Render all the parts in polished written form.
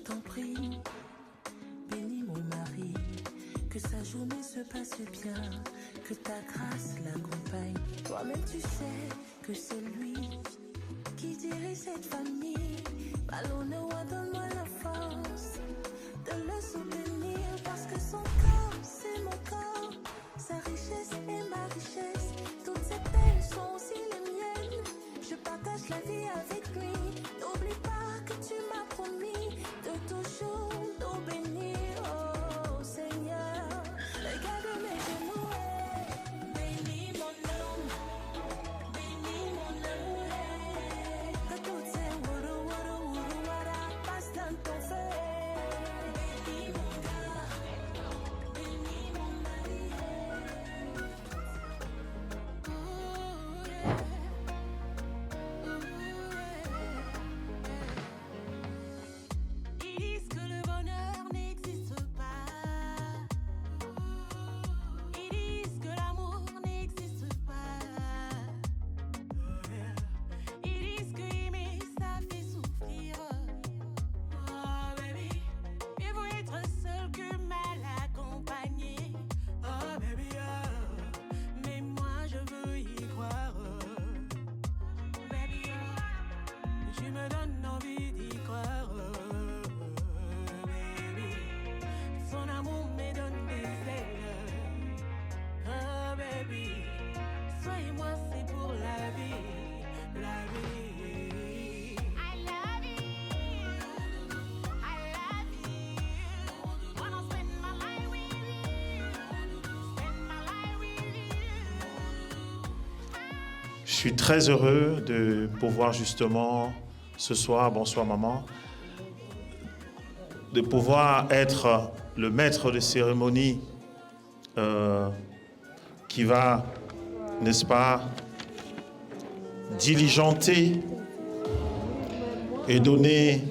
t'en prie, bénis mon mari, que sa journée se passe bien, que ta grâce l'accompagne. Toi-même tu sais que c'est lui qui dirige cette famille. Ballonne-moi, donne-moi la force de le soutenir, parce que son corps, c'est mon corps, sa richesse est ma richesse, toutes ses peines sont aussi les miennes. Je partage la vie avec lui. N'oublie pas que tu m'as promis de toujours nous bénir, oh Seigneur. Regarde mes genoux, bénis mon homme, bénis mon homme, que toutes ces wara passent dans ton feu. Bénis mon gars, bénis mon mari. Ils disent que le bonheur n'existe pas. Ils disent que l'amour n'existe pas. Ils disent que aimer ça fait souffrir. Oh baby, il vaut être seul que mal accompagné. Oh baby, mais moi je veux y croire. Baby, tu me donnes envie d'y croire. Baby, son amour me donne des ailes. Oh baby, toi et moi c'est pour la vie, la vie. I love you, I love you. Wanna spend my life with you, spend my life with you. Je suis très heureux de pouvoir justement ce soir, bonsoir maman, de pouvoir être le maître de cérémonie qui va, n'est-ce pas, diligenter et donner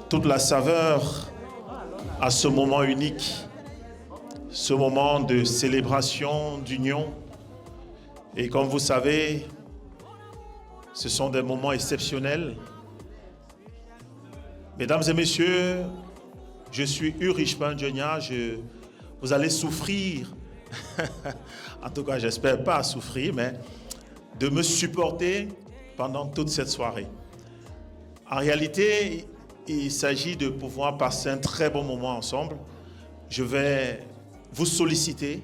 toute la saveur à ce moment unique, ce moment de célébration, d'union. Et comme vous savez, ce sont des moments exceptionnels. Mesdames et messieurs, je suis Ulrich Banjonia, vous allez souffrir, en tout cas j'espère pas souffrir, mais de me supporter pendant toute cette soirée. En réalité, il s'agit de pouvoir passer un très bon moment ensemble. Je vais vous solliciter.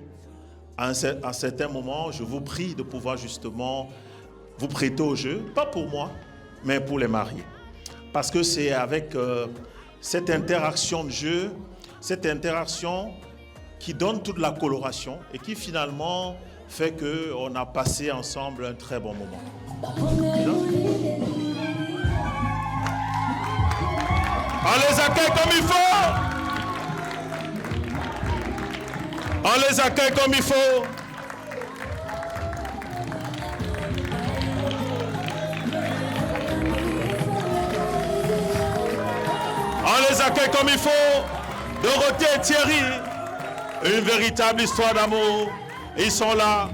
À un certain moment, je vous prie de pouvoir justement vous prêter au jeu, pas pour moi, mais pour les mariés. Parce que c'est avec cette interaction de jeu, cette interaction qui donne toute la coloration et qui finalement fait qu'on a passé ensemble un très bon moment. On les accueille comme il faut. On les accueille comme il faut. On les accueille comme il faut. Dorothée et Thierry, une véritable histoire d'amour. Ils sont là.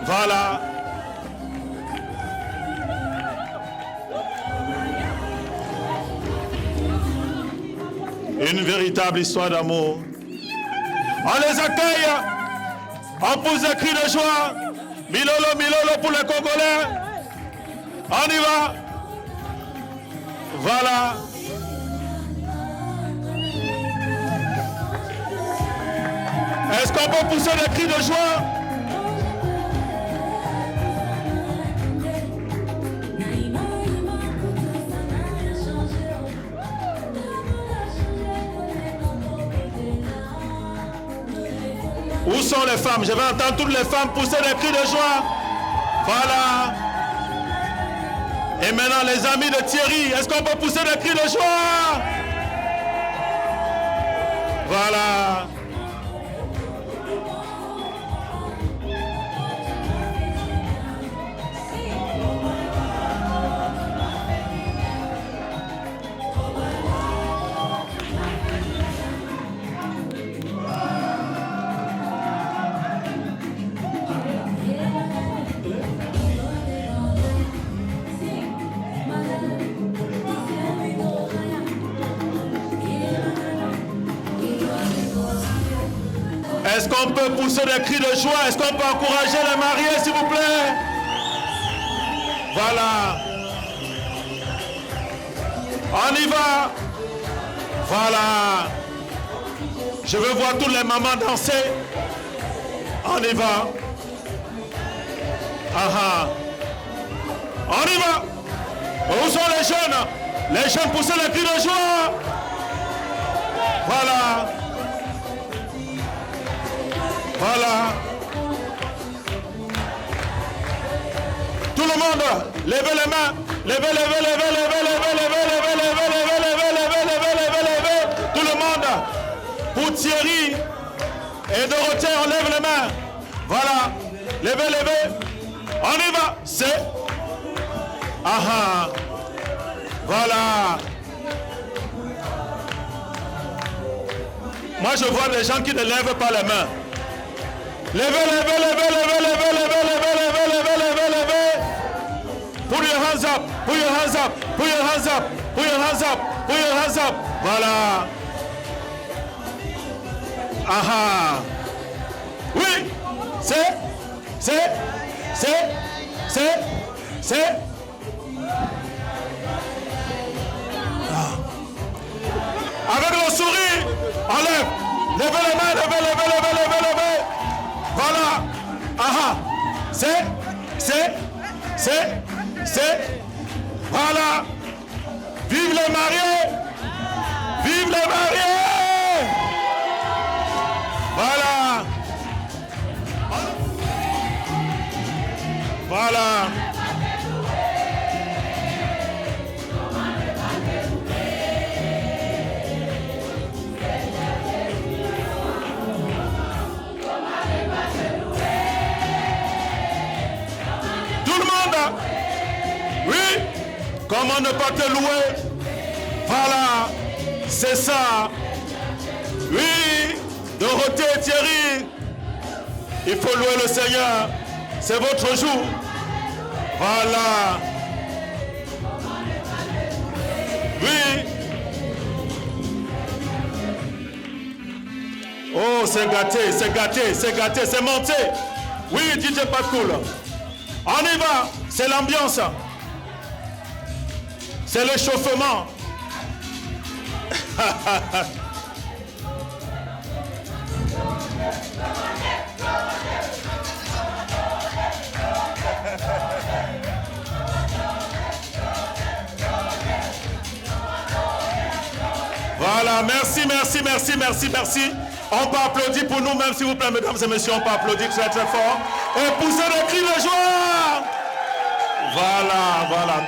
Voilà. Une véritable histoire d'amour. On les accueille. On pousse des cris de joie. Milolo, Milolo pour les Congolais. On y va. Voilà. Est-ce qu'on peut pousser des cris de joie? Où sont les femmes? Je vais entendre toutes les femmes pousser des cris de joie. Voilà. Et maintenant les amis de Thierry, est-ce qu'on peut pousser des cris de joie? Voilà. Est-ce qu'on peut pousser des cris de joie? Est-ce qu'on peut encourager les mariés, s'il vous plaît? Voilà. On y va. Voilà. Je veux voir toutes les mamans danser. On y va. Aha. On y va. Où sont les jeunes? Les jeunes poussent les cris de joie. Voilà. Voilà. Tout le monde, levez les mains. Levez, levez, levez, levez, levez, levez, levez, levez, levez, levez, levez, levez, levez, levez. Tout le monde. Pour Thierry et Dorothée, on lève les mains. Voilà. Levez, levez. On y va. C'est. Aha. Voilà. Moi, je vois des gens qui ne lèvent pas les mains. Levez, levez, levez, levez, levez, levez, levez, levez, levez, levez, levez. Put your hands up, put your hands up, put your hands up, put your hands up, put your hands up. Voilà. Aha. Oui. C'est. Avec le sourire, enlève. Levez les mains, levez, levez, levez, levez, levez. Voilà. Aha. C'est. Voilà. Vive les mariés. Vive les mariés. Voilà. Voilà. Oui, comment ne pas te louer? Voilà, c'est ça. Oui, Dorothée et Thierry, il faut louer le Seigneur. C'est votre jour. Voilà. Oui. Oh, c'est gâté, c'est gâté, c'est gâté, c'est monté. Oui, DJ Pacool. On y va, c'est l'ambiance. C'est l'échauffement. Voilà, merci. On peut applaudir pour nous-mêmes, s'il vous plaît, mesdames et messieurs. On peut applaudir très très fort. Et pousser des cris de joie. Voilà.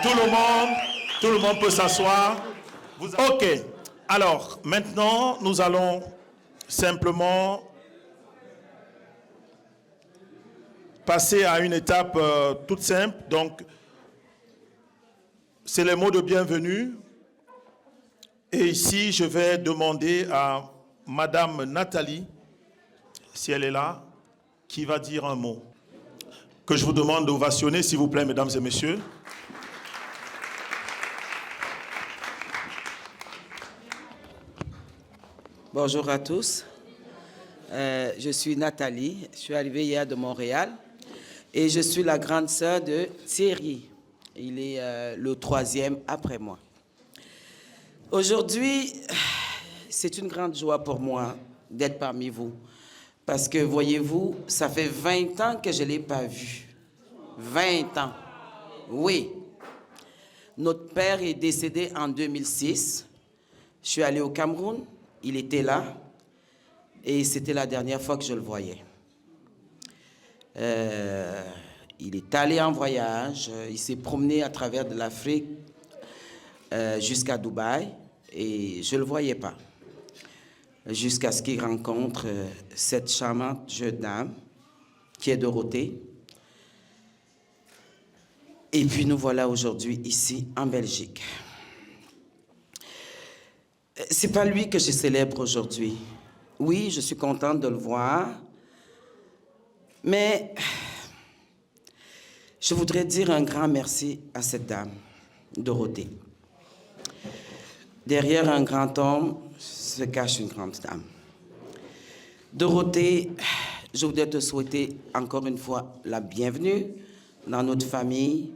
Tout le monde peut s'asseoir. Ok. Alors, maintenant, nous allons simplement passer à une étape toute simple. Donc, c'est les mots de bienvenue. Et ici, je vais demander à Madame Nathalie, si elle est là, qui va dire un mot. Que je vous demande d'ovationner, s'il vous plaît, mesdames et messieurs. Bonjour à tous. Je suis Nathalie. Je suis arrivée hier de Montréal. Et je suis la grande sœur de Thierry. Il est le troisième après moi. Aujourd'hui, c'est une grande joie pour moi d'être parmi vous. Parce que, voyez-vous, ça fait 20 ans que je ne l'ai pas vu. 20 ans. Oui. Notre père est décédé en 2006. Je suis allée au Cameroun. Il était là. Et c'était la dernière fois que je le voyais. Il est allé en voyage. Il s'est promené à travers de l'Afrique jusqu'à Dubaï. Et je ne le voyais pas. Jusqu'à ce qu'il rencontre cette charmante jeune dame qui est Dorothée. Et puis nous voilà aujourd'hui ici en Belgique. C'est pas lui que je célèbre aujourd'hui. Oui, je suis contente de le voir, mais je voudrais dire un grand merci à cette dame, Dorothée. Derrière un grand homme se cache une grande dame. Dorothée, je voudrais te souhaiter encore une fois la bienvenue dans notre famille.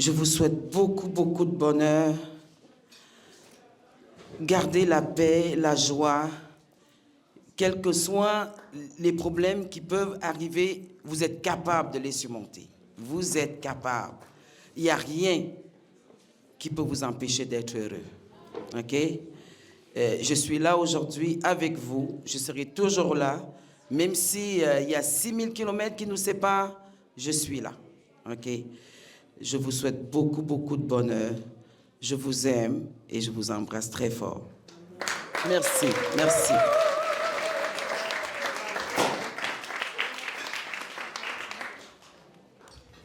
Je vous souhaite beaucoup, beaucoup de bonheur. Gardez la paix, la joie. Quels que soient les problèmes qui peuvent arriver, vous êtes capable de les surmonter. Vous êtes capable. Il n'y a rien qui peut vous empêcher d'être heureux. OK? Je suis là aujourd'hui avec vous. Je serai toujours là. Même s'il y a 6000 kilomètres qui nous séparent, je suis là. OK? Je vous souhaite beaucoup, beaucoup de bonheur. Je vous aime et je vous embrasse très fort. Merci, merci.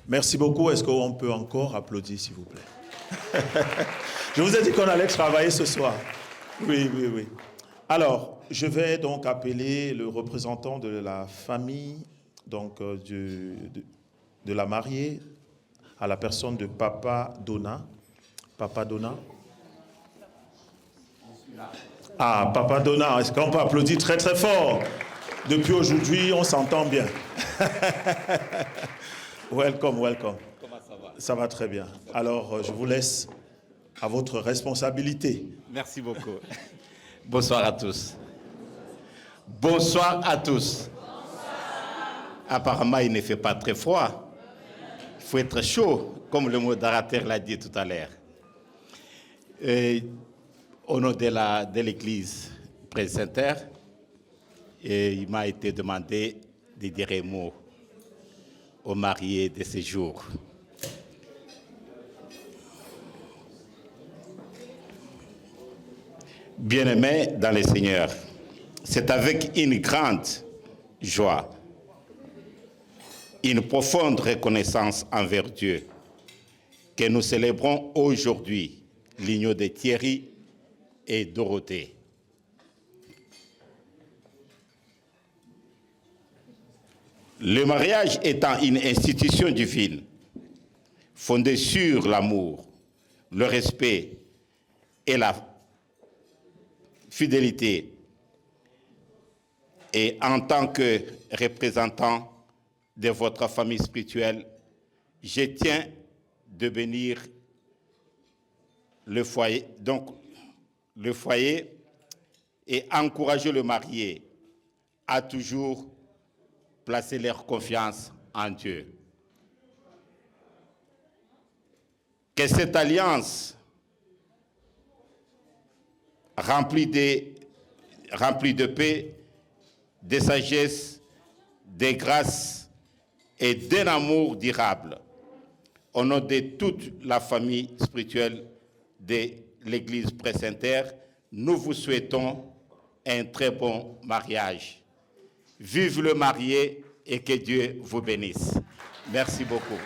Merci beaucoup. Est-ce qu'on peut encore applaudir, s'il vous plaît? Je vous ai dit qu'on allait travailler ce soir. Oui, oui, oui. Alors, je vais donc appeler le représentant de la famille, donc de la mariée, à la personne de Papa Dona. Papa Dona. Ah, Papa Dona, est-ce qu'on peut applaudir très très fort? Depuis aujourd'hui, on s'entend bien. Welcome, welcome. Comment ça va? Ça va très bien. Alors, je vous laisse à votre responsabilité. Merci beaucoup. Bonsoir à tous. Bonsoir à tous. Apparemment, il ne fait pas très froid. Il faut être chaud, comme le modérateur l'a dit tout à l'heure. Au nom de l'Église présentaire, il m'a été demandé de dire un mot aux mariés de ce jour. Bien-aimés dans le Seigneur, c'est avec une grande joie, une profonde reconnaissance envers Dieu que nous célébrons aujourd'hui l'union de Thierry et Dorothée. Le mariage étant une institution divine, fondée sur l'amour, le respect et la fidélité, et en tant que représentant de votre famille spirituelle, je tiens de bénir le foyer, et encourager le marié à toujours placer leur confiance en Dieu. Que cette alliance remplie de paix, de sagesse, de grâce et d'un amour durable, au nom de toute la famille spirituelle de l'Église présentaire, nous vous souhaitons un très bon mariage. Vive le marié et que Dieu vous bénisse. Merci beaucoup.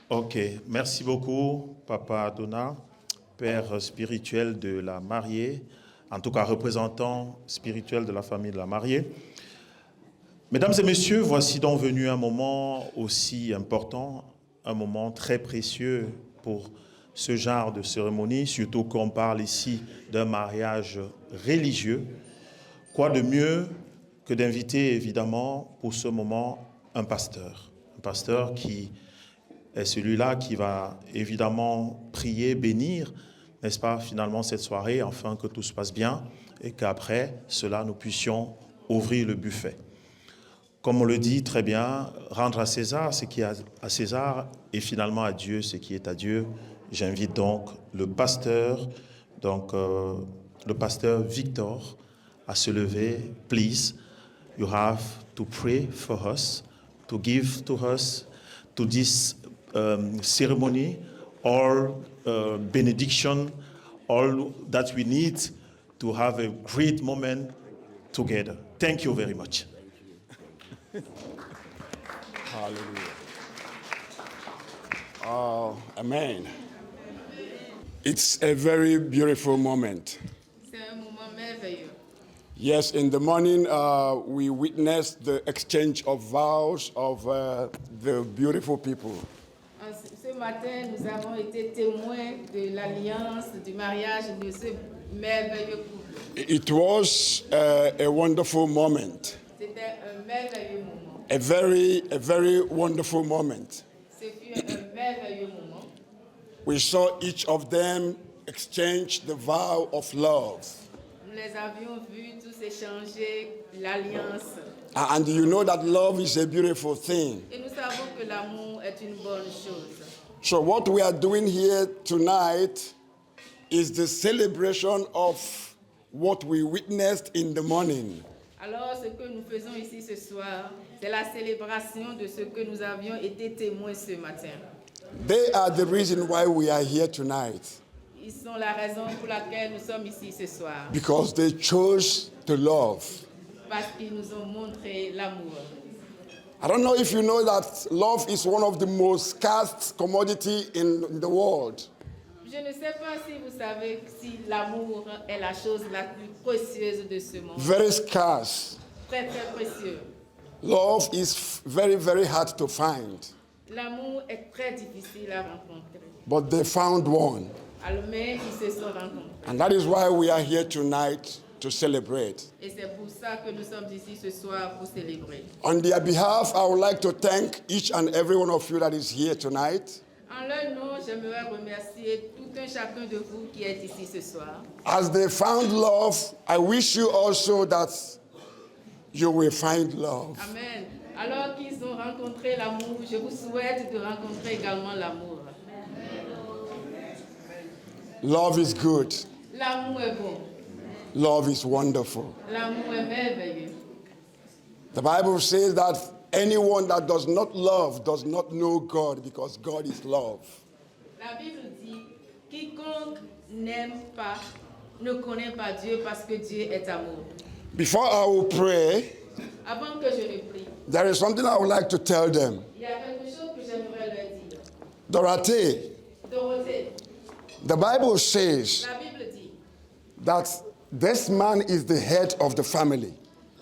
Ok, merci beaucoup, Papa Dona, père spirituel de la mariée, en tout cas représentant spirituel de la famille de la mariée. Mesdames et messieurs, voici donc venu un moment aussi important, un moment très précieux pour ce genre de cérémonie, surtout qu'on parle ici d'un mariage religieux. Quoi de mieux que d'inviter évidemment pour ce moment un pasteur qui est celui-là qui va évidemment prier, bénir, n'est-ce pas, finalement cette soirée, afin que tout se passe bien et qu'après cela nous puissions ouvrir le buffet. Comme on le dit très bien, rendre à César ce qui est à César et finalement à Dieu ce qui est à Dieu. J'invite donc le pasteur Victor à se lever. Please, you have to pray for us, to give to us, to this ceremony, all benediction, all that we need to have a great moment together. Thank you very much. Hallelujah. Oh, amen. It's a very beautiful moment. C'est un moment merveilleux. Yes, in the morning we witnessed the exchange of vows of the beautiful people. Ce matin, nous avons été témoins de l'alliance, du mariage de ce merveilleux couple. It was a wonderful moment, C'était un merveilleux moment. a very wonderful moment. Ce fut un merveilleux moment. We saw each of them exchange the vow of love. Nous les avions vus tous échanger l'alliance. And you know that love is a beautiful thing. Et nous savons que l'amour est une bonne chose. So what we are doing here tonight is the celebration of what we witnessed in the morning. Alors, ce que nous faisons ici ce soir, c'est la célébration de ce que nous avions été témoins ce matin. They are the reason why we are here tonight, Ils sont la raison pour laquelle nous sommes ici ce soir. because they chose to love. Parce qu'ils nous ont montré l'amour. I don't know if you know that love is one of the most scarce commodity in the world. Je ne sais pas si vous savez si l'amour est la chose la plus précieuse de ce monde. Very scarce. Très, très précieux. Love is very hard to find. L'amour est très difficile à rencontrer. But they found one. Alors, mais ils se sont rencontrés. And that is why we are here tonight to celebrate. Et c'est pour ça que nous sommes ici ce soir pour célébrer. On their behalf, I would like to thank each and every one of you that is here tonight. En leur nom, j'aimerais remercier tout un chacun de vous qui est ici ce soir. As they found love, I wish you also that you will find love. Amen. Alors qu'ils ont rencontré l'amour, je vous souhaite de rencontrer également l'amour. Love is good. L'amour est bon. Love is wonderful. L'amour est merveilleux. The Bible says that anyone that does not love does not know God, because God is love. La Bible dit, quiconque n'aime pas ne connaît pas Dieu parce que Dieu est amour. Before I will pray, Avant que je ne prie, there is something I would like to tell them. il y a quelque chose que j'aimerais leur dire. Dorothée, Dorothée, the Bible says la Bible dit that this man is the head of the family.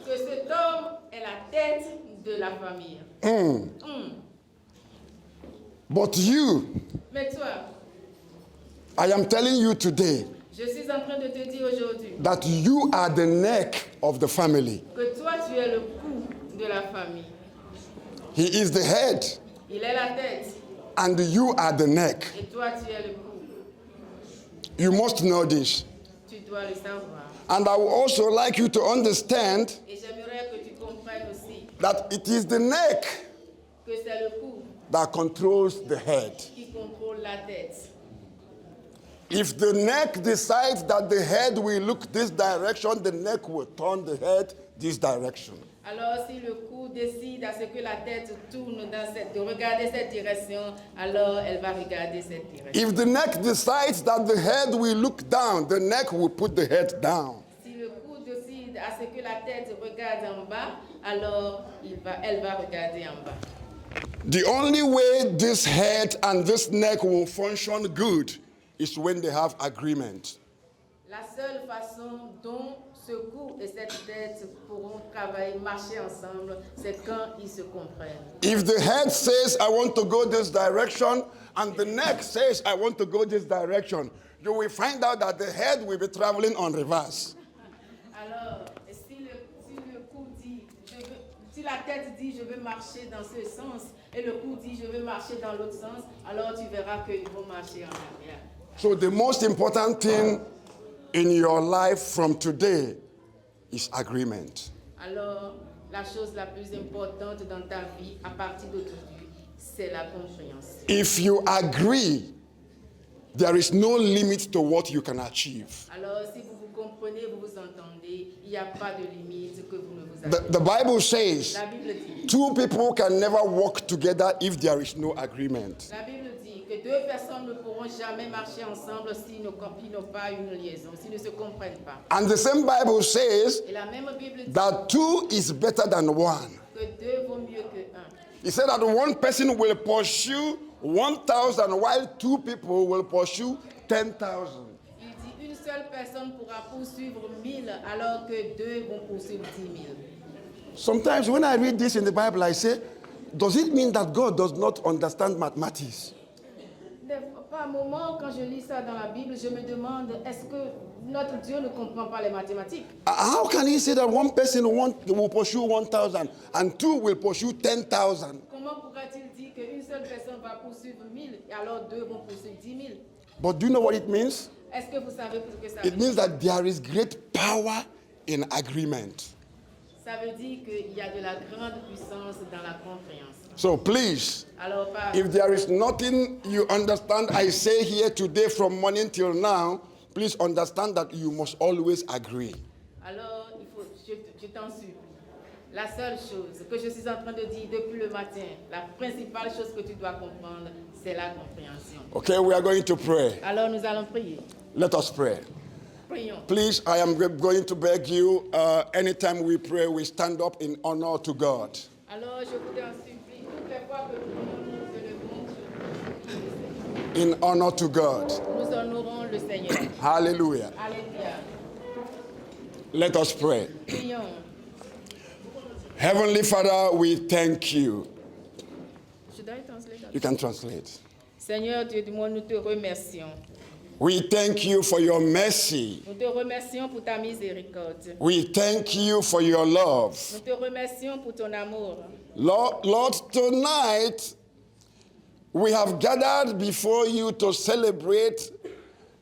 que cet homme est la tête de la famille. But you, Mais toi, I am telling you today je suis en train de te dire aujourd'hui that you are the neck of the family. que toi, tu es le cou de la famille. He is the head, Il est la tête and you are the neck. et toi, tu es le cou. You must know this. Tu dois le savoir. And I would also like you to understand Et j'aimerais que tu comprennes aussi that it is the neck que c'est le cou that controls the head. qui contrôle la tête. If the neck decides that the head will look this direction, the neck will turn the head this direction. Alors, si le cou décide à ce que la tête tourne de regarder cette direction, alors elle va regarder cette direction. If the neck decides that the head will look down, the neck will put the head down. Si le cou décide à ce que la tête regarde en bas, alors elle va regarder en bas. The only way this head and this neck will function good is when they have agreement. La seule façon dont ce cou et cette tête pourront travailler, marcher ensemble, c'est quand ils se comprennent. If the head says, I want to go this direction, and the neck says, I want to go this direction, you will find out that the head will be traveling on reverse. Alors, si le cou dit, si la tête dit, je veux marcher dans ce sens, et le cou dit, je veux marcher dans l'autre sens, alors tu verras qu'ils vont marcher en arrière. So the most important thing in your life from today is agreement. Alors, la chose la plus importante dans ta vie, à partir d'aujourd'hui, c'est la confiance. If you agree, there is no limit to what you can achieve. Alors, si vous vous comprenez, vous vous entendez, il n'y a pas de limite que vous ne vous avez. The Bible says La Bible dit, two people can never work together if there is no agreement. la Bible dit que deux personnes ne pourront jamais marcher ensemble s'ils n'ont pas une liaison, s'ils ne se comprennent pas. And the same Bible says Et la même Bible dit that two is better than one. que deux vaut mieux que un. He said that one person will pursue 1,000 while two people will pursue 10,000. Il dit une seule personne pourra poursuivre 1000 alors que deux vont poursuivre 10 000. Sometimes when I read this in the Bible, I say, does it mean that God does not understand mathematics? Par moment, quand je lis ça dans la Bible, je me demande, est-ce que notre Dieu ne comprend pas les mathématiques? How can he say that one person will pursue 1,000 and two will pursue 10,000? Comment pourra-t-il dire qu'une seule personne va poursuivre 1000 et alors deux vont poursuivre 10 000? But do you know what it means? Est-ce que vous savez ce que ça It veut dire? means that there is great power in agreement. Ça veut dire qu'il y a de la grande puissance dans la compréhension. So please, Alors, if there is nothing you understand I say here today from morning till now, please understand that you must always agree. alors je t'en supplie. La seule chose que je suis en train de dire depuis le matin, la principale chose que tu dois comprendre, c'est la compréhension. Okay, we are going to pray. Alors nous allons prier. Let us pray. Prions. Please, I am going to beg you, anytime we pray, we stand up in honor to God. Alors je vous en supplie, toutes les fois que nous prions, nous élevons In honor to God. nous honorons le Seigneur. Hallelujah. Alléluia. Let us pray. Prions. Heavenly Father, we thank you. Should I translate that? You can translate. Seigneur Dieu du monde, nous te remercions. We thank you for your mercy. Nous te remercions pour ta miséricorde. We thank you for your love. Nous te remercions pour ton amour. Lord, tonight we have gathered before you to celebrate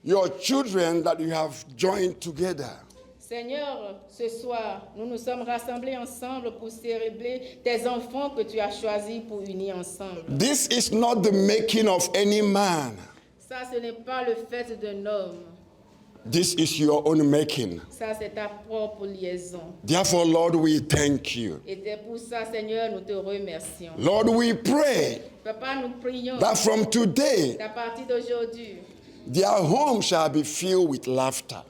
your children that you have joined together. Seigneur, ce soir, nous nous sommes rassemblés ensemble pour célébrer tes enfants que tu as choisis pour unir ensemble. This is not the making of any man. Ça, ce n'est pas le fait d'un homme. This is your own making. Ça, c'est ta propre liaison. Therefore, Lord, we thank you. Et c'est pour ça, Seigneur, nous te remercions. Lord, we pray Papa, nous prions that from today, qu'à partir d'aujourd'hui, their home shall be filled with laughter.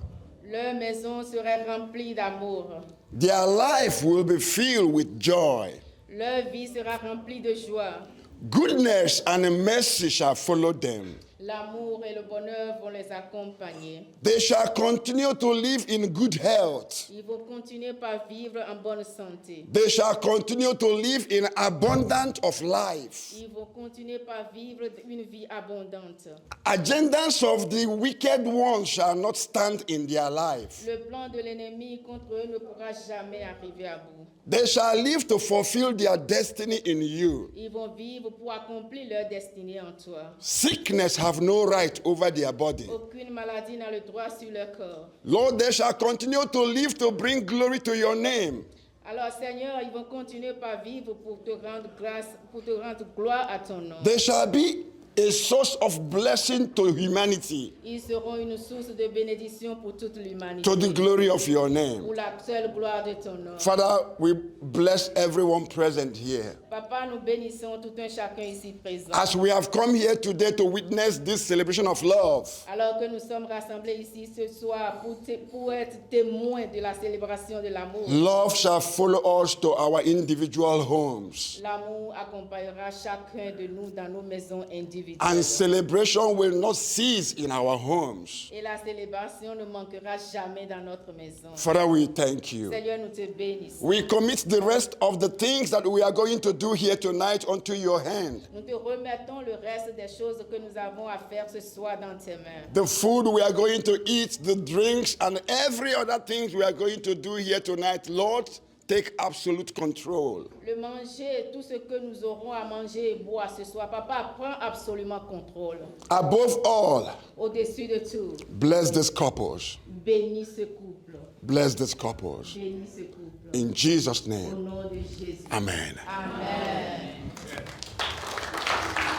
leur maison serait remplie d'amour. Their life will be filled with joy. Leur vie sera remplie de joie. Goodness and mercy shall follow them. L'amour et le bonheur vont les accompagner. They shall continue to live in good health. Ils vont continuer par vivre en bonne santé. They shall continue to live in abundance of life. Ils vont continuer par vivre une vie abondante. Agendas of the wicked ones shall not stand in their life. Le plan de l'ennemi contre eux ne pourra jamais arriver à bout. They shall live to fulfill their destiny in you. Ils vont vivre pour accomplir leur destinée en toi. Sickness have no right over their body. Aucune maladie n'a le droit sur leur corps. Lord, they shall continue to live to bring glory to your name. Alors Seigneur, ils vont continuer par vivre pour te rendre grâce, pour te rendre gloire à ton nom. They shall be a source of blessing to humanity, Ils seront une source de bénédiction pour toute l'humanité. to the glory of your name. Pour la seule gloire de ton nom. Father, we bless everyone present here. Papa, nous bénissons tout un chacun ici présent. As we have come here today to witness this celebration of love, Alors que nous sommes rassemblés ici ce soir pour être témoins de la célébration de l'amour. love shall follow us to our individual homes. L'amour accompagnera chacun de nous dans nos maisons individuelles. And celebration will not cease in our homes. Et la célébration ne manquera jamais dans notre maison. Father, we thank you. Seigneur, nous te bénissons. We commit the rest of the things that we are going to do here tonight unto your hand. Nous te remettons le reste des choses que nous avons à faire ce soir dans tes mains. The food we are going to eat, the drinks, and every other things we are going to do here tonight, Lord, take absolute control. Le manger, tout ce que nous aurons à manger et boire ce soir, Papa, prends absolument contrôle. Above all, Au-dessus de tout, bless these couples. bénis ce couple. Bless these couples. Bénis ce couple. In Jesus' Au name, nom de Jésus. amen. Amen.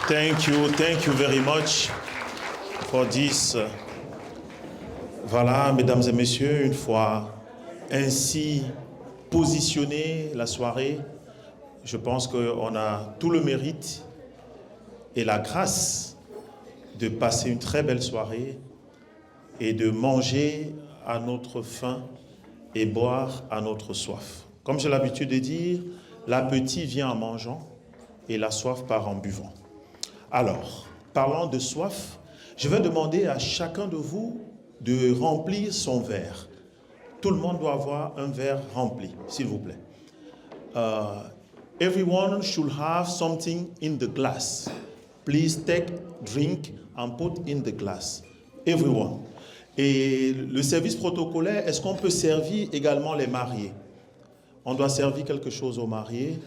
Thank you very much for this. Voilà, mesdames et messieurs, une fois ainsi positionné la soirée, je pense qu'on a tout le mérite et la grâce de passer une très belle soirée et de manger à notre faim et boire à notre soif. Comme j'ai l'habitude de dire, l'appétit vient en mangeant et la soif part en buvant. Alors, parlant de soif, je vais demander à chacun de vous de remplir son verre. Tout le monde doit avoir un verre rempli, s'il vous plaît. Everyone should have something in the glass. Please drink and put in the glass. Everyone. Et le service protocolaire, est-ce qu'on peut servir également les mariés? On doit servir quelque chose aux mariés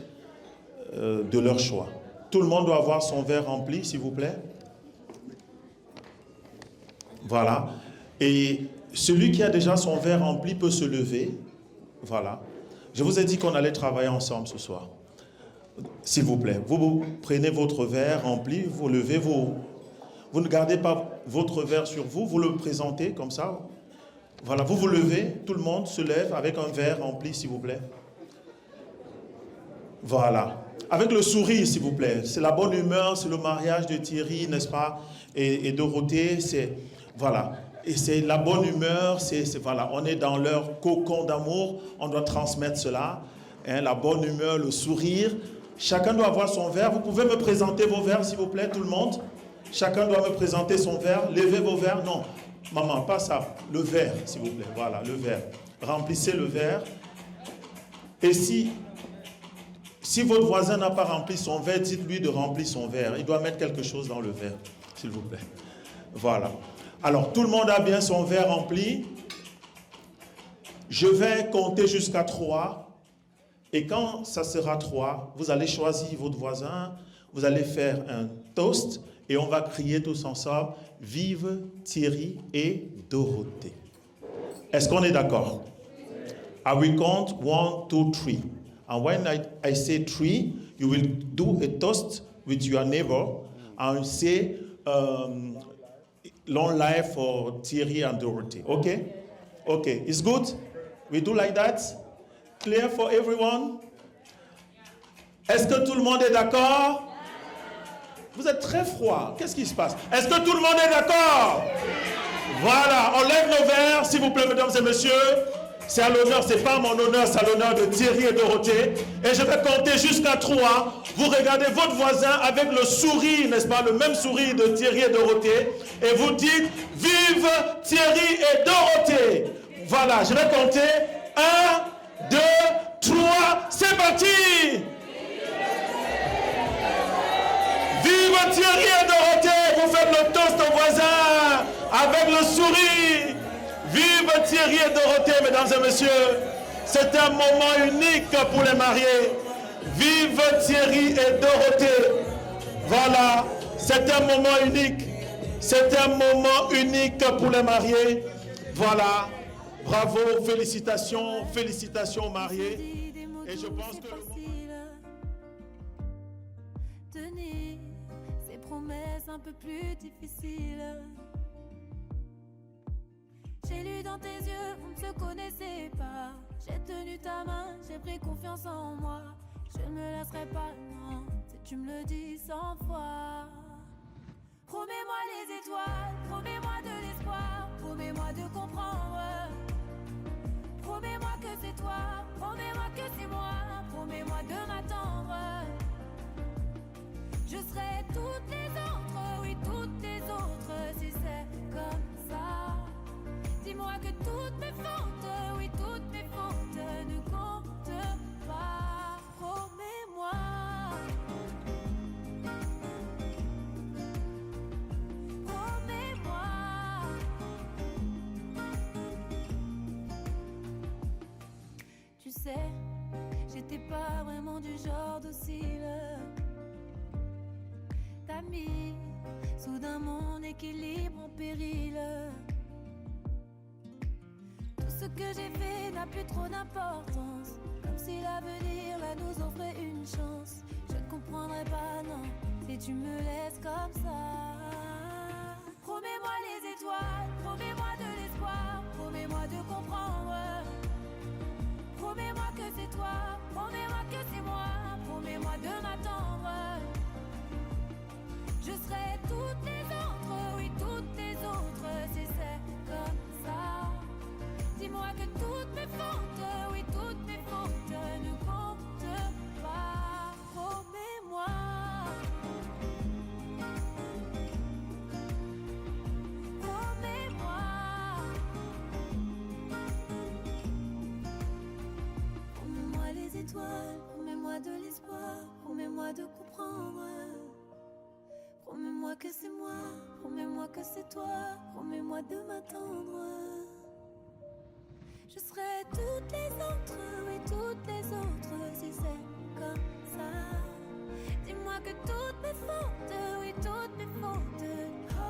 de leur choix. Tout le monde doit avoir son verre rempli, s'il vous plaît. Voilà. Et celui qui a déjà son verre rempli peut se lever. Voilà. Je vous ai dit qu'on allait travailler ensemble ce soir. S'il vous plaît, vous prenez votre verre rempli, vous levez vous ne gardez pas votre verre sur vous, vous le présentez comme ça. Voilà, vous vous levez, tout le monde se lève avec un verre rempli, s'il vous plaît. Voilà. Avec le sourire, s'il vous plaît. C'est la bonne humeur, c'est le mariage de Thierry, n'est-ce pas, et Dorothée, c'est... Voilà. Et c'est la bonne humeur, voilà, on est dans leur cocon d'amour, on doit transmettre cela, hein, la bonne humeur, le sourire. Chacun doit avoir son verre. Vous pouvez me présenter vos verres, s'il vous plaît, tout le monde. Chacun doit me présenter son verre. Levez vos verres. Non, maman, pas ça. Le verre, s'il vous plaît. Voilà, le verre. Remplissez le verre. Et si votre voisin n'a pas rempli son verre, dites-lui de remplir son verre. Il doit mettre quelque chose dans le verre, s'il vous plaît. Voilà. Alors, tout le monde a bien son verre rempli. Je vais compter jusqu'à 3. Et quand ça sera 3, vous allez choisir votre voisin, vous allez faire un toast et on va crier tous ensemble « Vive Thierry et Dorothée ». Est-ce qu'on est d'accord? I will count 1, 2, 3. And when I say 3, you will do a toast with your neighbor and say long life for Thierry and Dorothée. Okay? Okay. It's good? We do like that? Clear for everyone? Est-ce que tout le monde est d'accord? Vous êtes très froid. Qu'est-ce qui se passe? Est-ce que tout le monde est d'accord? Voilà, on lève nos verres, s'il vous plaît, mesdames et messieurs. C'est à l'honneur, c'est pas à mon honneur, c'est à l'honneur de Thierry et Dorothée. Et je vais compter jusqu'à 3. Vous regardez votre voisin avec le sourire, n'est-ce pas? Le même sourire de Thierry et Dorothée. Et vous dites, vive Thierry et Dorothée. Voilà, je vais compter 1, 2, 3, c'est parti! Vive Thierry et Dorothée! Vous faites le toast au voisin avec le sourire. Vive Thierry et Dorothée, mesdames et messieurs. C'est un moment unique pour les mariés. Vive Thierry et Dorothée. Voilà, c'est un moment unique. C'est un moment unique pour les mariés. Voilà. Bravo, félicitations, félicitations aux mariés. Et je pense que... Tenir ces promesses un peu plus difficiles. J'ai lu dans tes yeux, on ne se connaissait pas. J'ai tenu ta main, j'ai pris confiance en moi. Je ne me laisserai pas, non, si tu me le dis 100 fois. Promets-moi les étoiles, promets-moi de l'espoir, promets-moi de comprendre. Promets-moi que c'est toi, promets-moi que c'est moi, promets-moi de m'attendre. Je serai toutes les autres, oui toutes les autres, si c'est comme ça. Dis-moi que toutes mes fautes, oui toutes mes fautes ne comptent pas. Promets-moi. Promets-moi. Tu sais, j'étais pas vraiment du genre docile. T'as mis soudain mon équilibre en péril. Tout ce que j'ai fait n'a plus trop d'importance. Comme si l'avenir là nous offrait une chance. Je ne comprendrai pas, non, si tu me laisses comme ça. Promets-moi les étoiles, promets-moi de l'espoir, promets-moi de comprendre. Promets-moi que c'est toi, promets-moi que c'est moi, promets-moi de m'attendre. Je serai toutes les autres, oui toutes les autres, si c'est comme ça. Dis-moi que toutes mes fautes, oui toutes mes fautes ne comptent pas. Promets-moi. Promets-moi. Promets-moi les étoiles, promets-moi de l'espoir, promets-moi de comprendre. Promets-moi que c'est moi, promets-moi que c'est toi, promets-moi de m'attendre. Je serai toutes les autres, oui toutes les autres, si c'est comme ça. Dis-moi que toutes mes fautes, oui toutes mes fautes. Oh,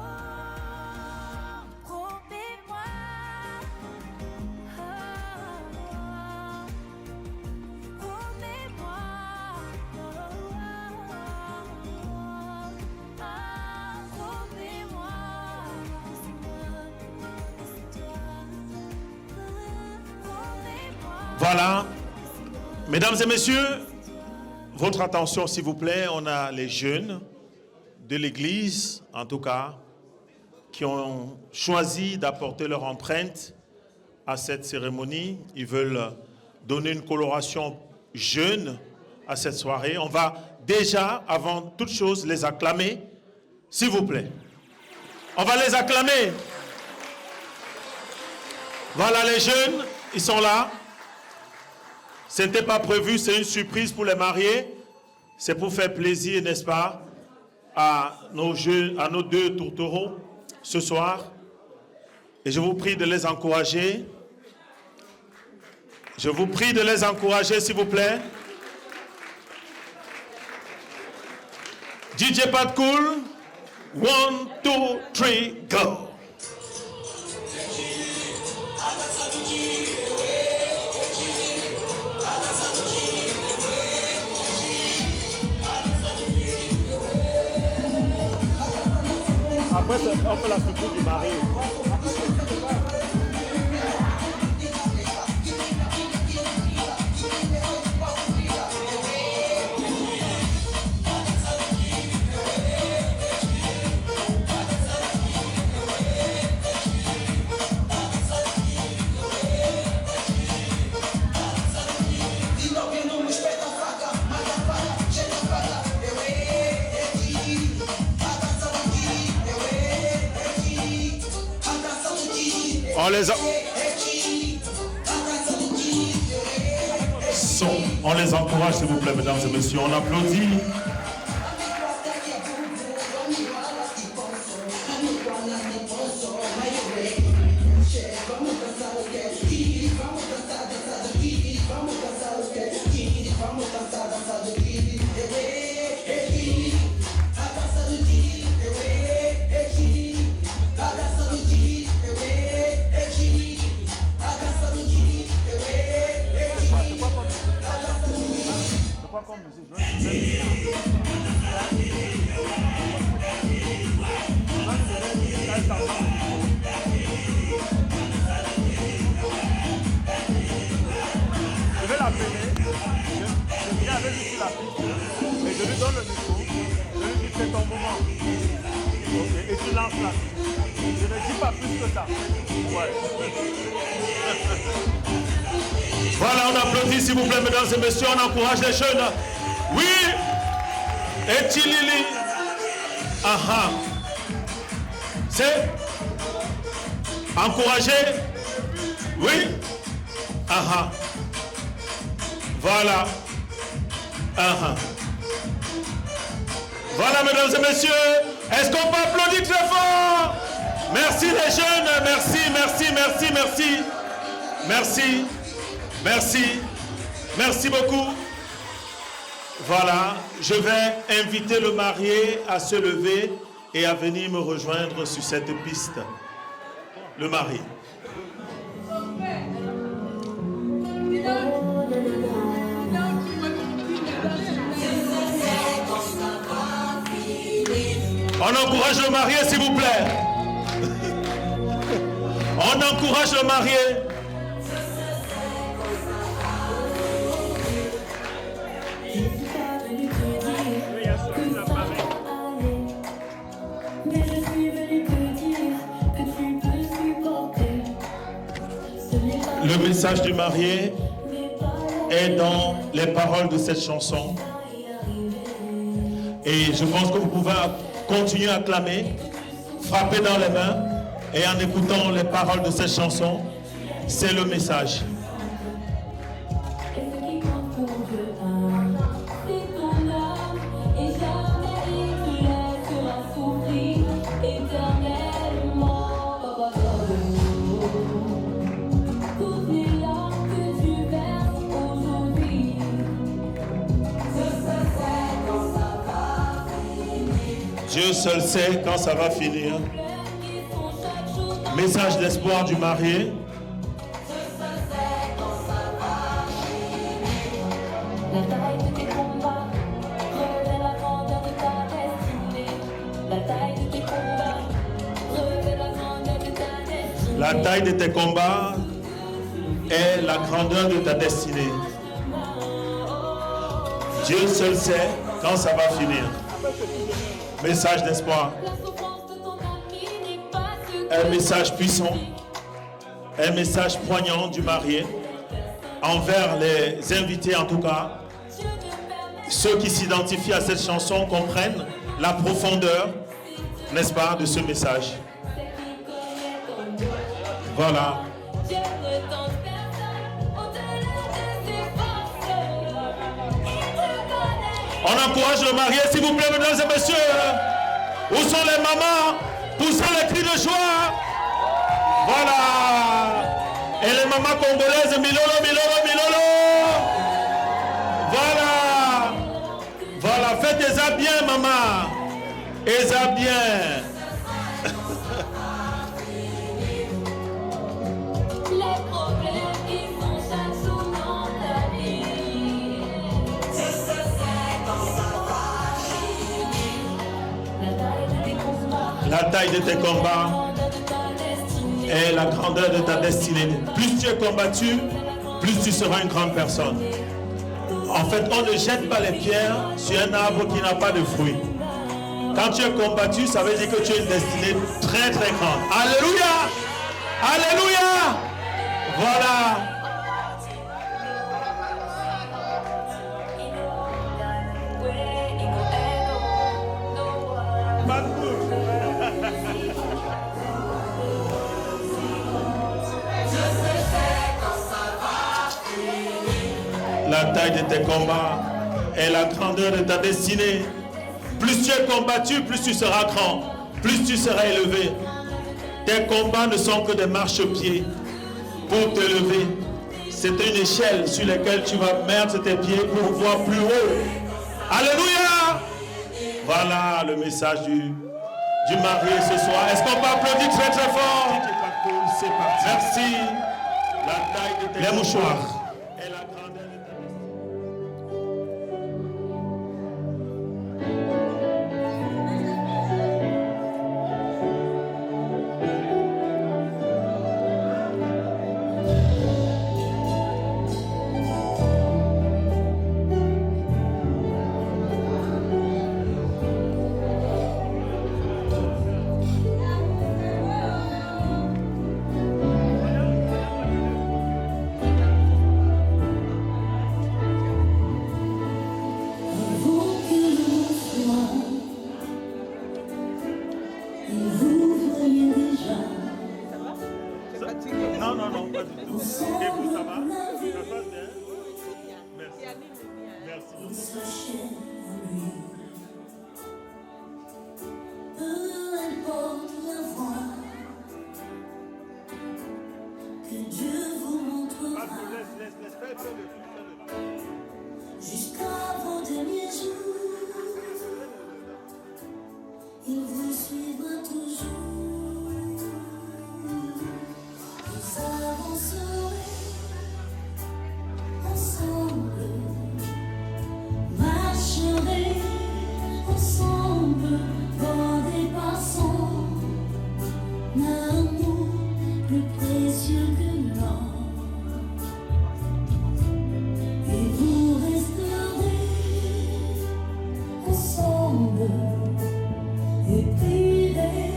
promets-moi. Oh, promets-moi. Oh, promets-moi. C'est moi, c'est toi. Voilà. Mesdames et messieurs, votre attention s'il vous plaît. On a les jeunes de l'église, en tout cas, qui ont choisi d'apporter leur empreinte à cette cérémonie. Ils veulent donner une coloration jeune à cette soirée. On va déjà, avant toute chose, les acclamer, s'il vous plaît. On va les acclamer. Voilà les jeunes, ils sont là. Ce n'était pas prévu, c'est une surprise pour les mariés. C'est pour faire plaisir, n'est-ce pas, à nos deux tourtereaux ce soir. Et je vous prie de les encourager. Je vous prie de les encourager, s'il vous plaît. DJ Pat Cool, 1, 2, 3, go. Après, on fait la surprise du mari. On les encourage, s'il vous plaît, mesdames et messieurs. On applaudit. Je vais l'appeler, je viens avec lui sur la piste et je lui donne le micro, je lui dis c'est ton moment. Okay. Et tu lances là. Je ne dis pas plus que ça. Ouais. Voilà, on applaudit s'il vous plaît, mesdames et messieurs, on encourage les jeunes. Oui, et Tilili. Aha. C'est encourager. Oui. Aha. Voilà. Aha. Voilà, mesdames et messieurs. Est-ce qu'on peut applaudir très fort? Merci les jeunes. Merci, merci, merci, merci. Merci. Merci. Merci beaucoup. Voilà. Je vais inviter le marié à se lever et à venir me rejoindre sur cette piste. Le marié. On encourage le marié, s'il vous plaît. On encourage le marié. Le message du marié est dans les paroles de cette chanson. Et je pense que vous pouvez continuer à clamer, frapper dans les mains et en écoutant les paroles de cette chanson, c'est le message. Dieu seul sait quand ça va finir. Message d'espoir du marié. La taille de tes combats révèle la grandeur de ta destinée. La taille de tes combats révèle la grandeur de ta destinée. La taille de tes combats est la grandeur de ta destinée. Dieu seul sait quand ça va finir. Message d'espoir. Un message puissant. Un message poignant du marié envers les invités en tout cas. Ceux qui s'identifient à cette chanson comprennent la profondeur, n'est-ce pas, de ce message. Voilà. On encourage le marié, s'il vous plaît, mesdames et messieurs. Où sont les mamans? Poussons les cris de joie. Voilà. Et les mamans congolaises, Milolo, Milolo, Milolo. Voilà. Voilà, faites-les-a bien, maman. Et-ça bien. La taille de tes combats est la grandeur de ta destinée. Plus tu es combattu, plus tu seras une grande personne. En fait, on ne jette pas les pierres sur un arbre qui n'a pas de fruits. Quand tu es combattu, ça veut dire que tu as une destinée très très grande. Alléluia! Alléluia! Voilà. La taille de tes combats est la grandeur de ta destinée. Plus tu es combattu, plus tu seras grand, plus tu seras élevé. Tes combats ne sont que des marchepieds pour te lever. C'est une échelle sur laquelle tu vas mettre tes pieds pour voir plus haut. Alléluia! Voilà le message du marié ce soir. Est-ce qu'on peut applaudir très très fort? Merci. La taille de tes les mouchoirs. Jusqu'à vos derniers jours, il vous suivra toujours. Vous avancerez ensemble, marcherez ensemble dans des passants, un amour plus précieux que l'or. Et vous resterez ensemble et pirez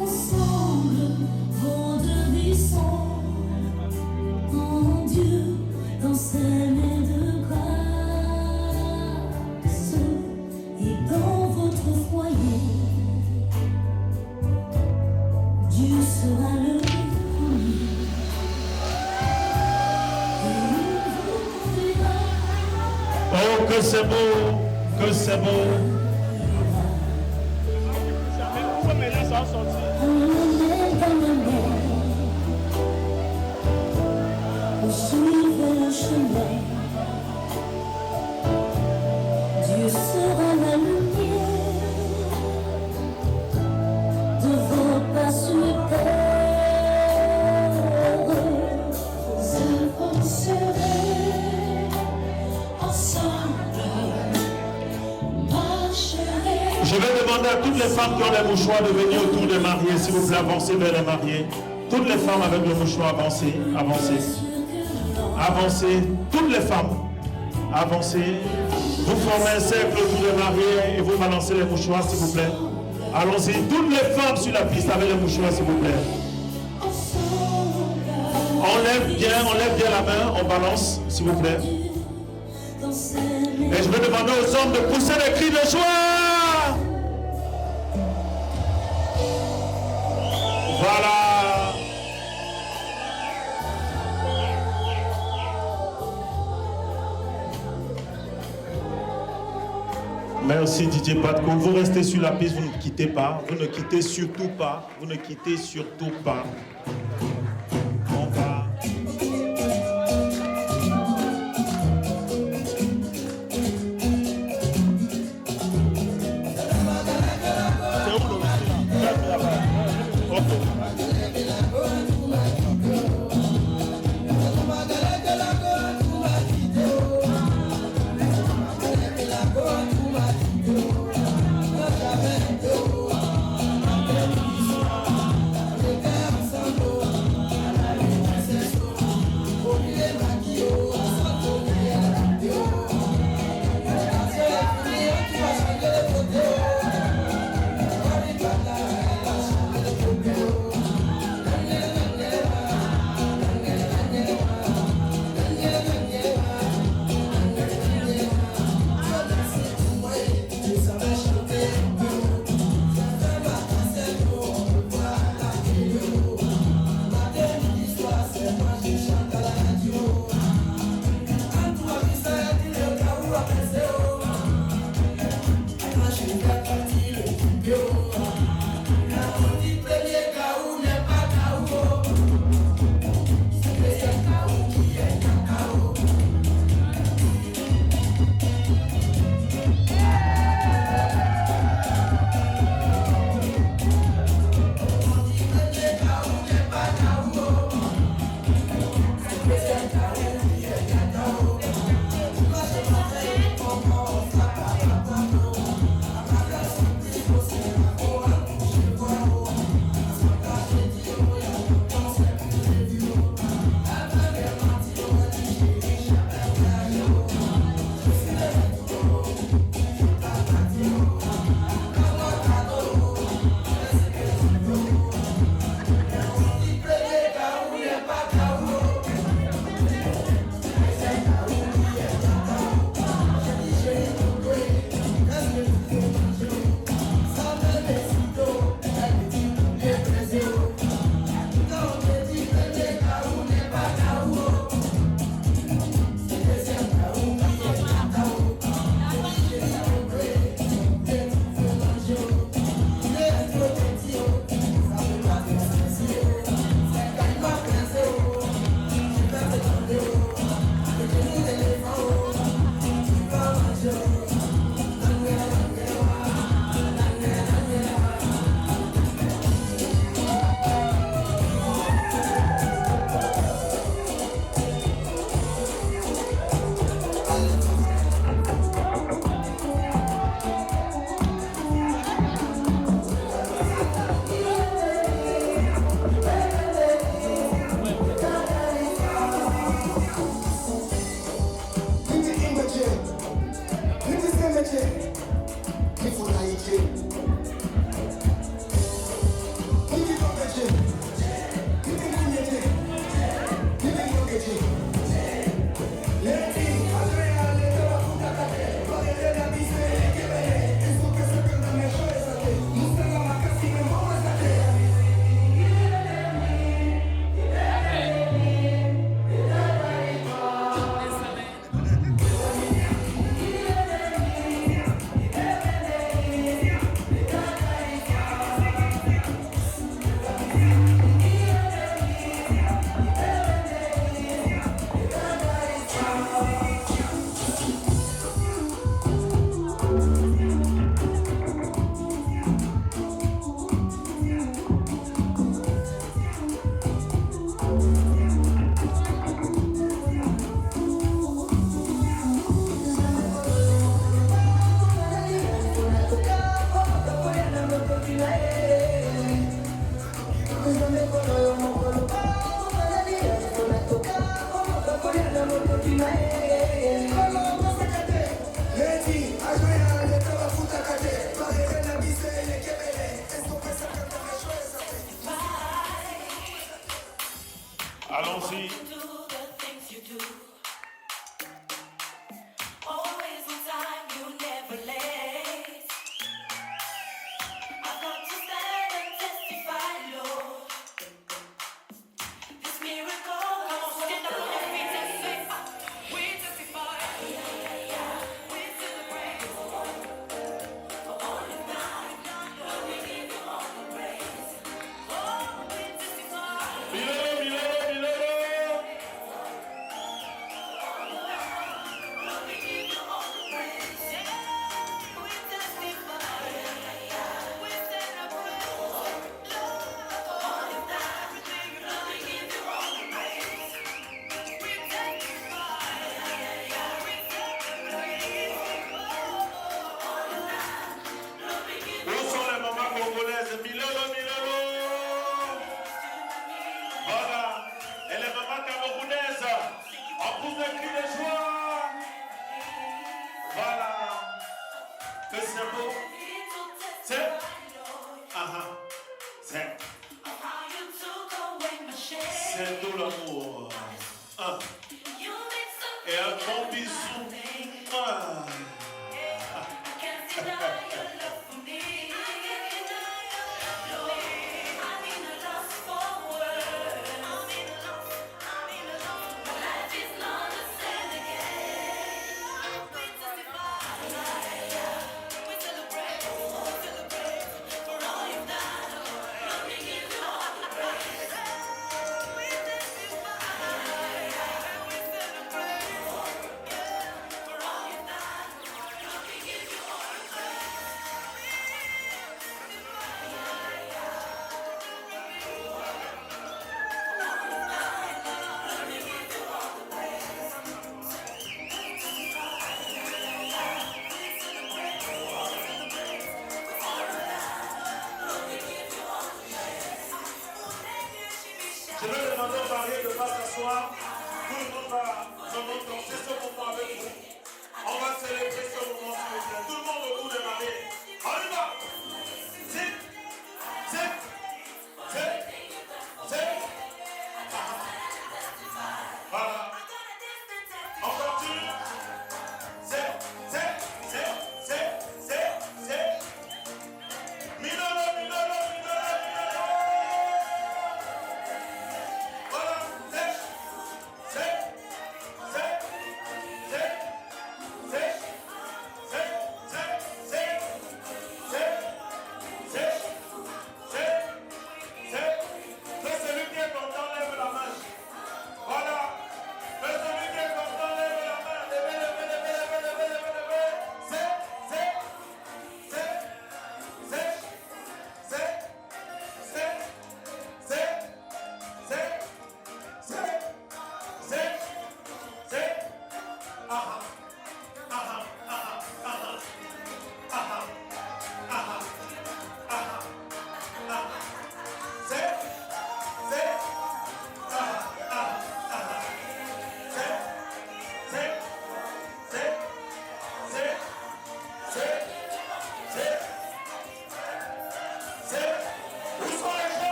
ensemble vos deux vies sont en Dieu dans ses mains de grâce et dans votre foyer Dieu sera le premier. Oh, que c'est beau, que c'est beau. Suivez le chemin, Dieu sera la lumière Je vais demander à toutes les femmes qui ont les mouchoirs de venir autour des mariés, s'il vous plaît, avancez vers les mariés. Toutes les femmes avec le mouchoir, avancez, avancez. Avancez, toutes les femmes, avancez. Vous formez un cercle autour des mariés et vous balancez les mouchoirs, s'il vous plaît. Allons-y, toutes les femmes sur la piste avec les mouchoirs, s'il vous plaît. On lève bien la main, on balance, s'il vous plaît. Et je vais demander aux hommes de pousser des cris de joie. Voilà. Merci Didier Patko. Vous restez sur la piste, vous ne quittez pas. Vous ne quittez surtout pas. Vous ne quittez surtout pas. On va. C'est simple. C'est. C'est. C'est tout l'amour. Et un bon bisou. Je vais demander aux mariés de ne pas s'asseoir. Tout le monde va danser ce moment avec vous. On va célébrer ce moment spécial. Tout le monde au bout des mariés. On y va. Voilà. On continue.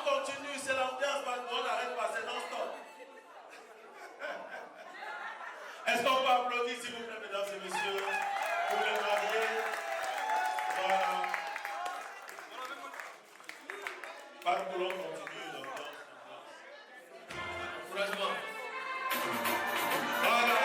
Continue, c'est l'ambiance, on n'arrête pas, c'est non-stop. Est-ce qu'on peut applaudir, s'il vous plaît, mesdames et messieurs, pour les mariés? Voilà. Par contre, on continue l'ambiance. Franchement. Voilà.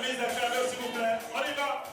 remise des cadeaux, s'il vous plaît. On y va.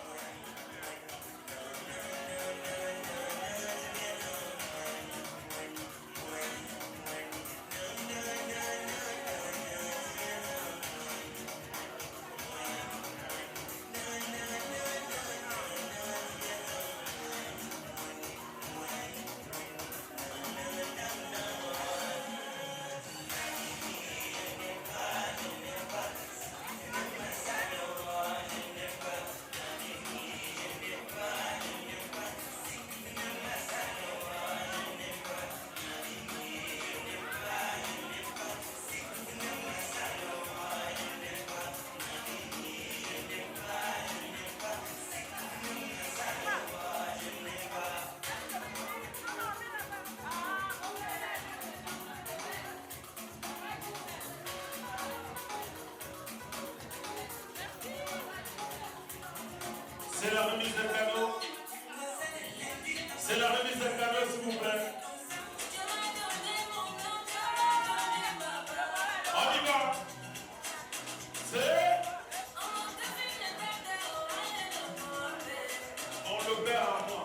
C'est la remise des cadeaux. C'est la remise des cadeaux, s'il vous plaît. On y va. C'est... On le perd à moi.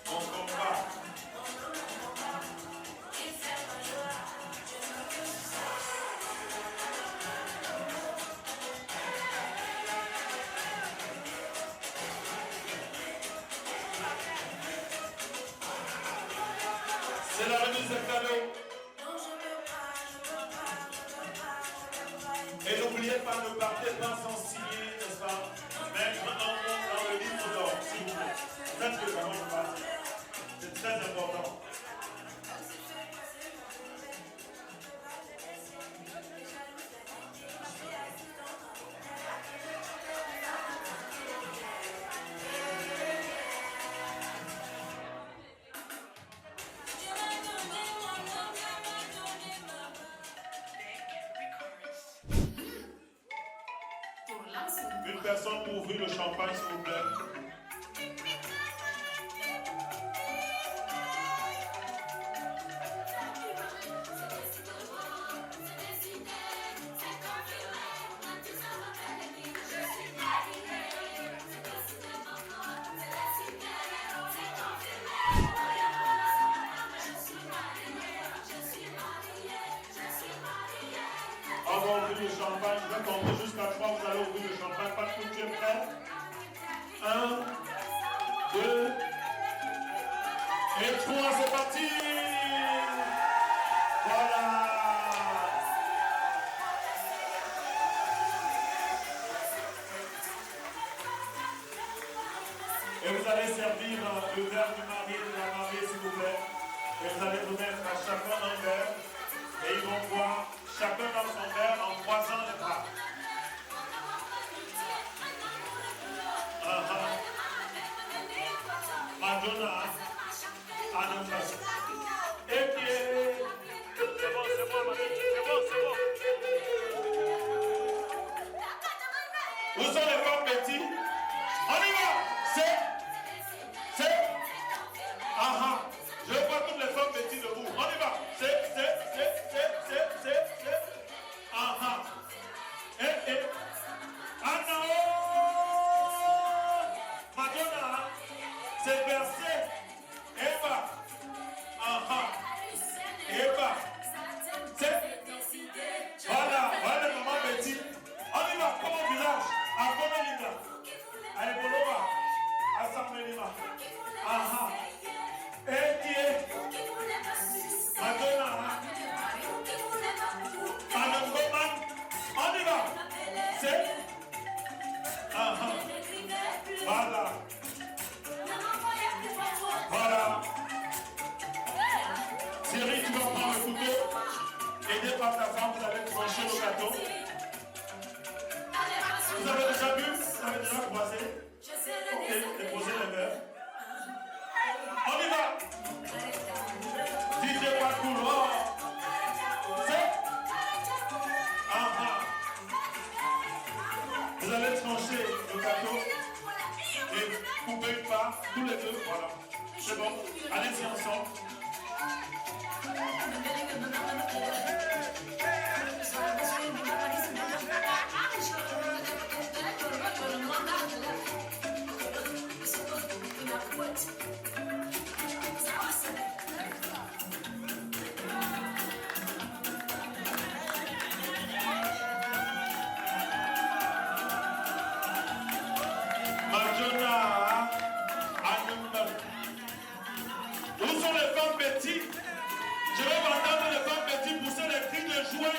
On combat. C'est la remise des cadeaux. Et n'oubliez pas, ne partez pas sans signer, n'est-ce pas? Mettre un nom dans le livre d'or, s'il vous plaît. Faites que vraiment je passe. C'est très important. Une personne pour ouvrir le champagne, s'il vous plaît. On va ouvrir le champagne. Je vais compter jusqu'à 3. Vous allez ouvrir le champagne. Pas de tu es prêt? 1, 2 et 3. C'est parti. Voilà. Et vous allez servir le verre du mari et de la mariée, s'il vous plaît. Et vous allez vous mettre à chacun un verre. Et ils vont boire chacun dans son verre en croisant les bras. Madonna, Anambas. Et puis, c'est bon, c'est bon. Où sont les femmes petits? On y va. C'est. Je vois toutes les femmes petits debout. On y va. C'est. Anao. Madonna. C'est versé. Eva. Eva. C'est. Voilà les mamans petits. On y va, comme au village. À Komelina. À Ebolova. À Samelima. Et qui est Madonna. On y va. C'est. Voilà. Thierry, tu vas prendre le couteau. Aidé par ta femme, vous allez trancher le gâteau. Vous avez déjà bu? Vous avez déjà croisé? Ok, déposez les verres. On y va. DJ Pacoulot. C'est. Vous allez trancher le gâteau et couper une part, tous les deux, voilà. C'est bon, allez-y ensemble. Madonna, où sont les femmes petites? Je vais entendre les femmes petites pousser des cris de joie.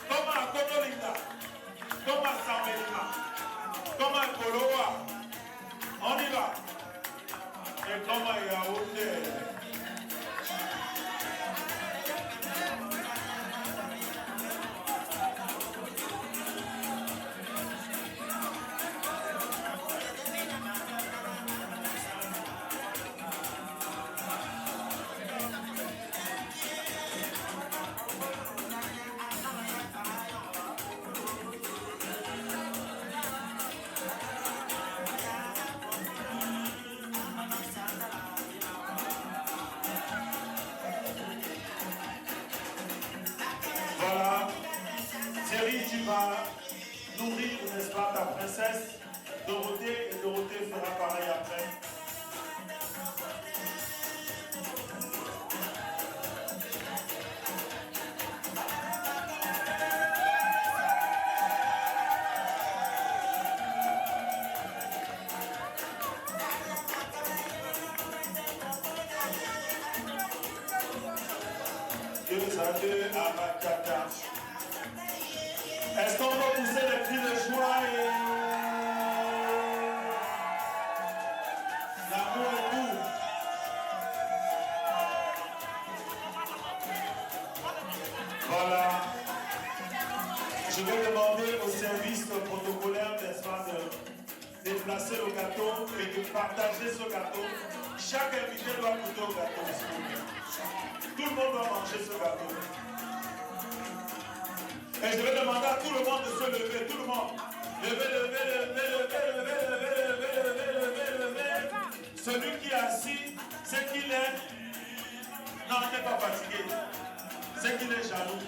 Comme à Kodolinda, comme à Samelima, comme à Koloa. On y va. Et comme à Yaoundé. Voilà, Thierry, tu vas nourrir, n'est-ce pas, ta princesse Dorothée, et Dorothée fera pareil après. Est-ce qu'on peut pousser les cris de joie et l'amour est tout? Voilà. Je vais demander au service protocolaire, n'est-ce pas, de déplacer le gâteau et de partager ce gâteau. Chaque invité doit goûter au gâteau. Tout le monde doit manger ce gâteau. Et je vais demander à tout le monde de se lever, tout le monde. Levez. Celui qui est assis, c'est qu'il est... Non, il n'est pas fatigué. C'est qu'il est jaloux.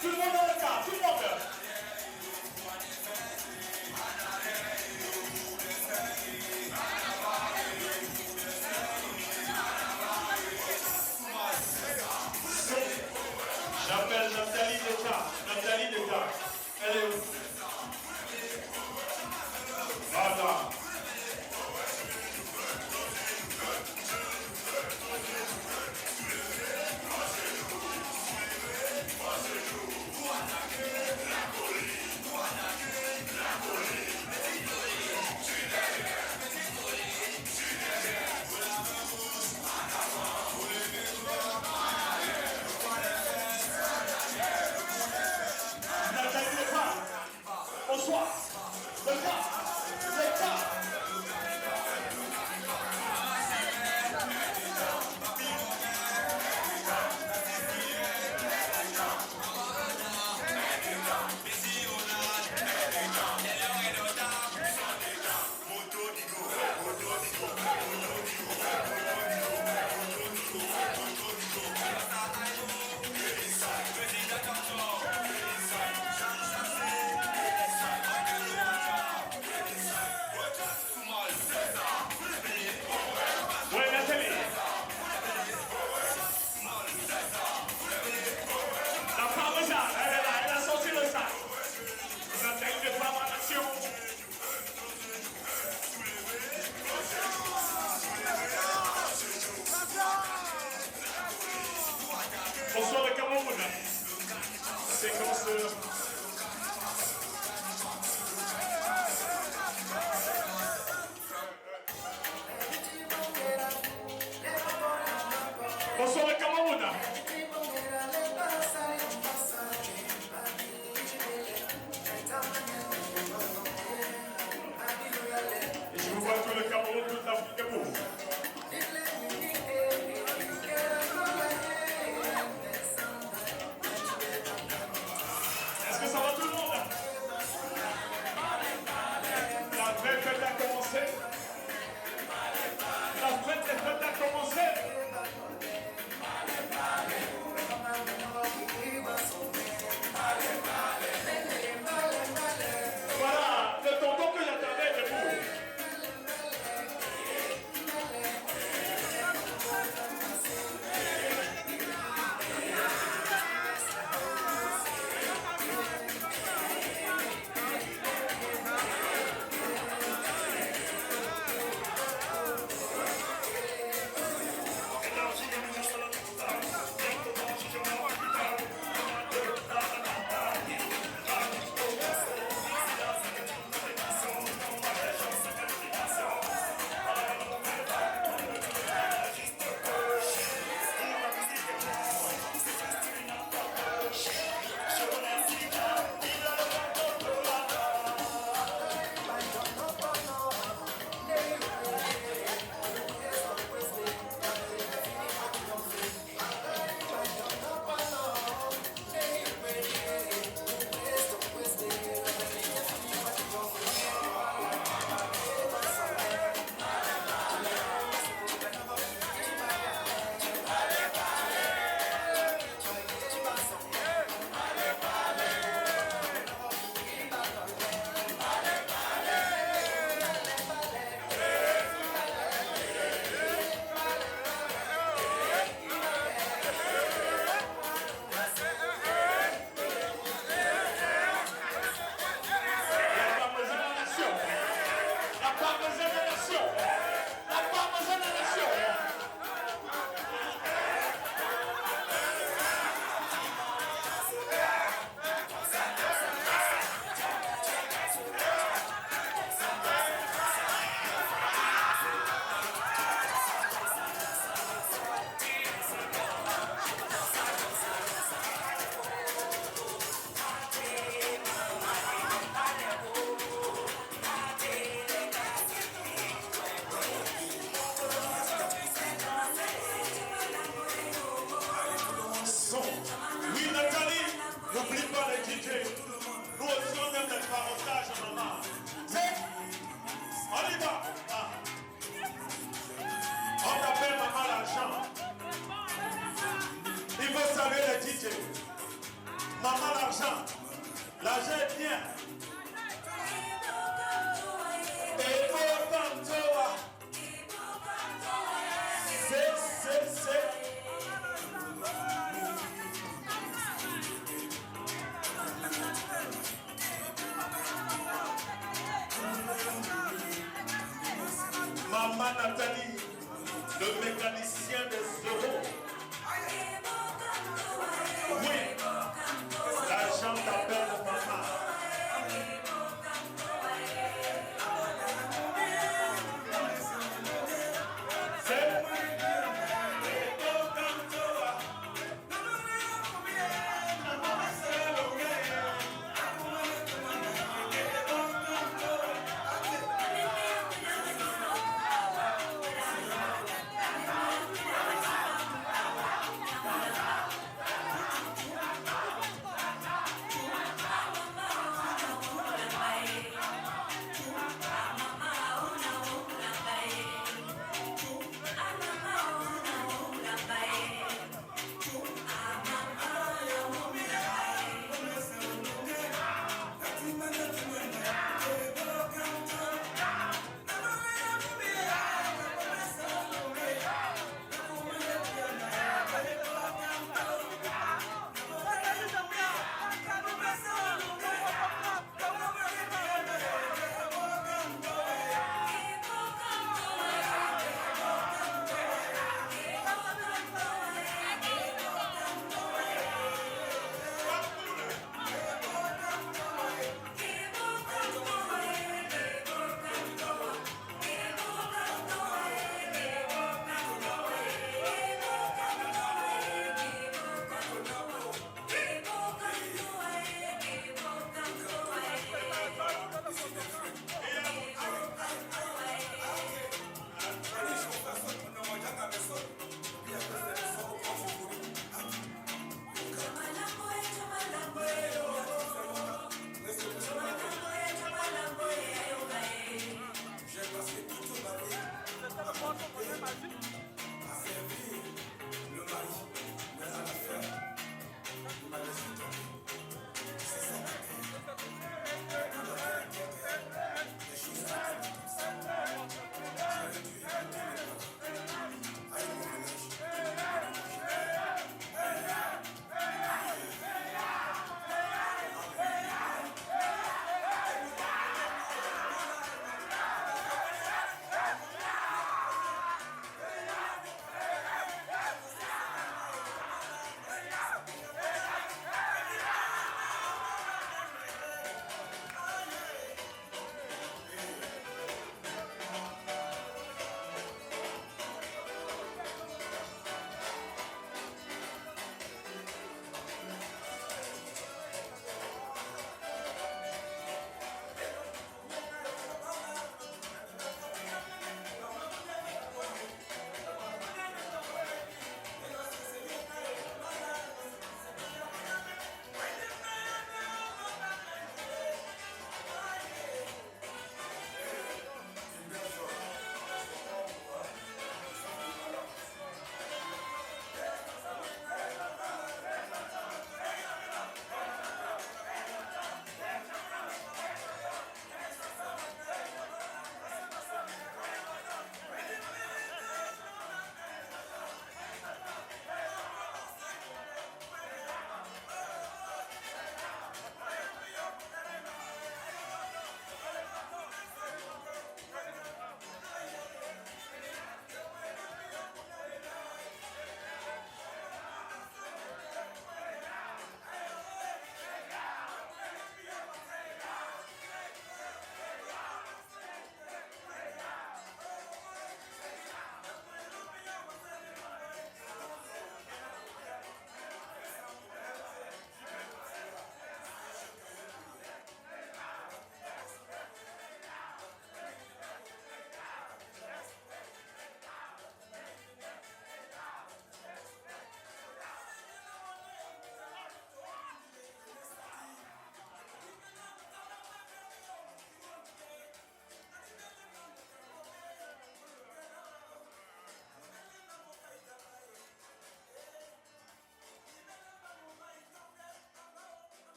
Tout le monde dans le car, tout le monde. commencé. La fête des fêtes a commencé. Voilà, le tonton que j'attendais debout. Oui, Nathalie, n'oublie pas les DJ. Nous aussi, on aime les parotages, maman. On y va. Ah. On appelle maman l'argent. Il faut saluer les DJ. Maman l'argent. L'argent est bien. Et pour Pantoa. C'est. Maman Nathalie, le mécanicien des euros.